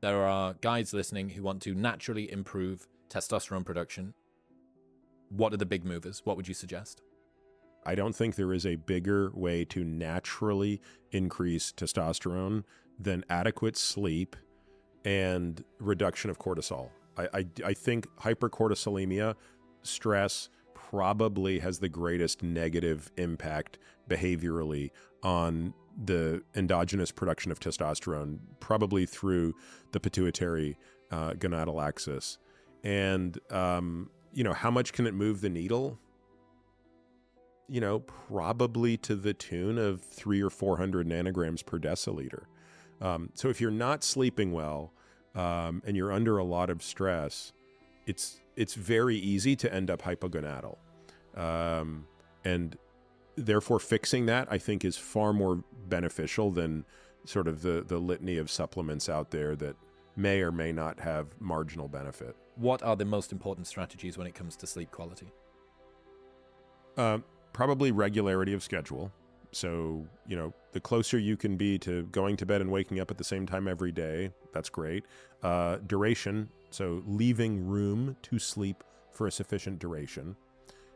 there are guys listening who want to naturally improve testosterone production. What are the big movers? What would you suggest? I don't think there is a bigger way to naturally increase testosterone than adequate sleep and reduction of cortisol. I think hypercortisolemia, stress, probably has the greatest negative impact behaviorally on the endogenous production of testosterone, probably through the pituitary gonadal axis. And, how much can it move the needle? Probably to the tune of 300 or 400 nanograms per deciliter. So if you're not sleeping well and you're under a lot of stress, it's very easy to end up hypogonadal. And therefore fixing that, I think, is far more beneficial than sort of the litany of supplements out there that may or may not have marginal benefit. What are the most important strategies when it comes to sleep quality? Probably regularity of schedule. So, the closer you can be to going to bed and waking up at the same time every day, that's great. Duration, so leaving room to sleep for a sufficient duration.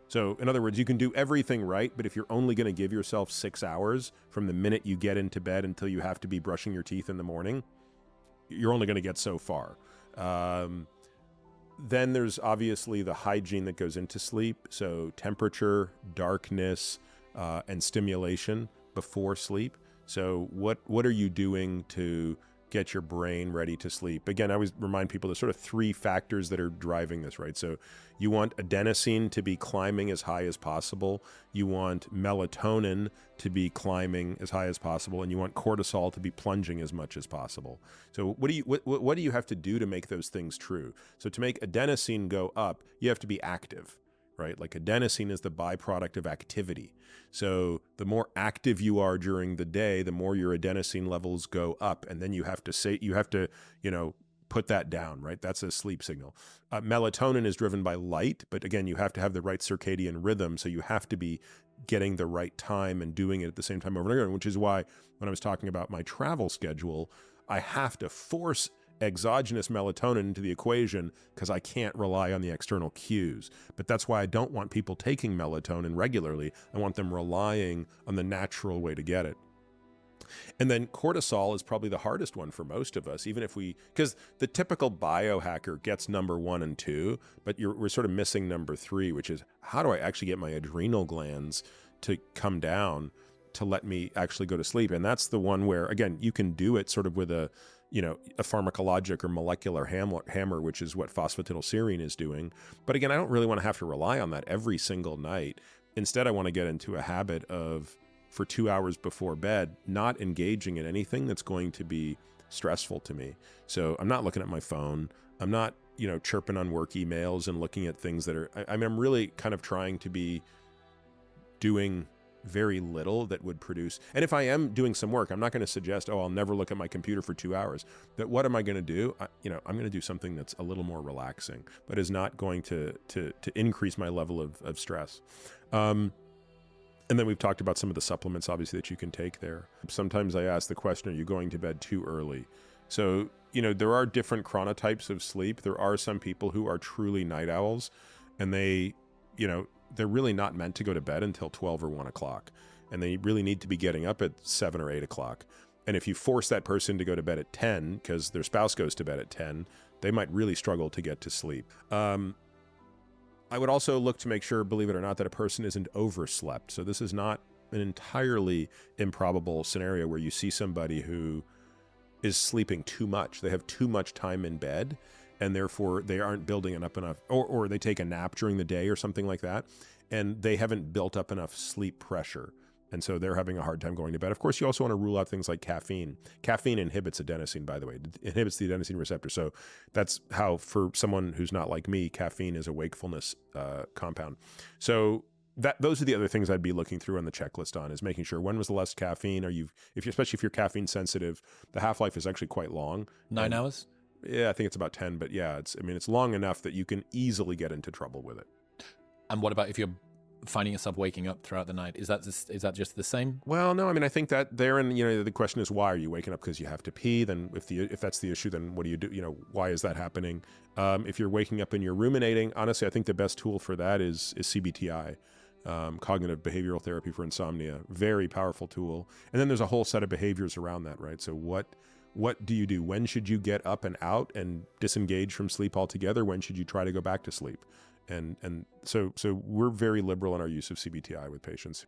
So, in other words, you can do everything right, but if you're only going to give yourself 6 hours from the minute you get into bed until you have to be brushing your teeth in the morning, you're only going to get so far. Then there's obviously the hygiene that goes into sleep. So temperature, darkness, and stimulation before sleep. So what are you doing to get your brain ready to sleep? Again, I always remind people there's sort of 3 factors that are driving this, right? So you want adenosine to be climbing as high as possible. You want melatonin to be climbing as high as possible, and you want cortisol to be plunging as much as possible. So what do you have to do to make those things true? So to make adenosine go up, you have to be active, right? Like adenosine is the byproduct of activity. So the more active you are during the day, the more your adenosine levels go up, and then you have to put that down, right? That's a sleep signal. Melatonin is driven by light, but again, you have to have the right circadian rhythm, so you have to be getting the right time and doing it at the same time over and over again, which is why when I was talking about my travel schedule, I have to force exogenous melatonin into the equation because I can't rely on the external cues. But that's why I don't want people taking melatonin regularly. I want them relying on the natural way to get it. And then cortisol is probably the hardest one for most of us, because the typical biohacker gets number 1 and 2, but we're sort of missing number 3, which is how do I actually get my adrenal glands to come down to let me actually go to sleep? And that's the one where, again, you can do it sort of with a pharmacologic or molecular hammer, which is what phosphatidylserine is doing. But again, I don't really want to have to rely on that every single night. Instead, I want to get into a habit of, for 2 hours before bed, not engaging in anything that's going to be stressful to me. So I'm not looking at my phone. I'm not, chirping on work emails and looking at things that I'm really kind of trying to be doing very little that would produce. And if I am doing some work, I'm not going to suggest, I'll never look at my computer for 2 hours. That what am I going to do? I'm going to do something that's a little more relaxing, but is not going to increase my level of stress. And then we've talked about some of the supplements, obviously, that you can take there. Sometimes I ask the question, are you going to bed too early? So, there are different chronotypes of sleep. There are some people who are truly night owls, and they're really not meant to go to bed until 12 or 1 o'clock. And they really need to be getting up at 7 or 8 o'clock. And if you force that person to go to bed at 10, because their spouse goes to bed at 10, they might really struggle to get to sleep. I would also look to make sure, believe it or not, that a person isn't overslept. So this is not an entirely improbable scenario where you see somebody who is sleeping too much. They have too much time in bed, and therefore they aren't building up enough, or they take a nap during the day or something like that, and they haven't built up enough sleep pressure. And so they're having a hard time going to bed. Of course, you also want to rule out things like caffeine. Caffeine inhibits adenosine, by the way. It inhibits the adenosine receptor. So that's how, for someone who's not like me, caffeine is a wakefulness compound. So those are the other things I'd be looking through on the checklist on, is making sure when was the last caffeine. Especially if you're caffeine sensitive, the half-life is actually quite long. 9 hours? Yeah, I think it's about 10, but yeah, it's long enough that you can easily get into trouble with it. And what about if you're finding yourself waking up throughout the night. Is that just the same? Well, no, I mean, I think that therein, the question is, why are you waking up? Because you have to pee. Then if that's the issue, then what do you do? Why is that happening? If you're waking up and you're ruminating, honestly, I think the best tool for that is CBTI, cognitive behavioral therapy for insomnia. Very powerful tool. And then there's a whole set of behaviors around that, right? So what do you do? When should you get up and out and disengage from sleep altogether? When should you try to go back to sleep? And so we're very liberal in our use of CBTI with patients.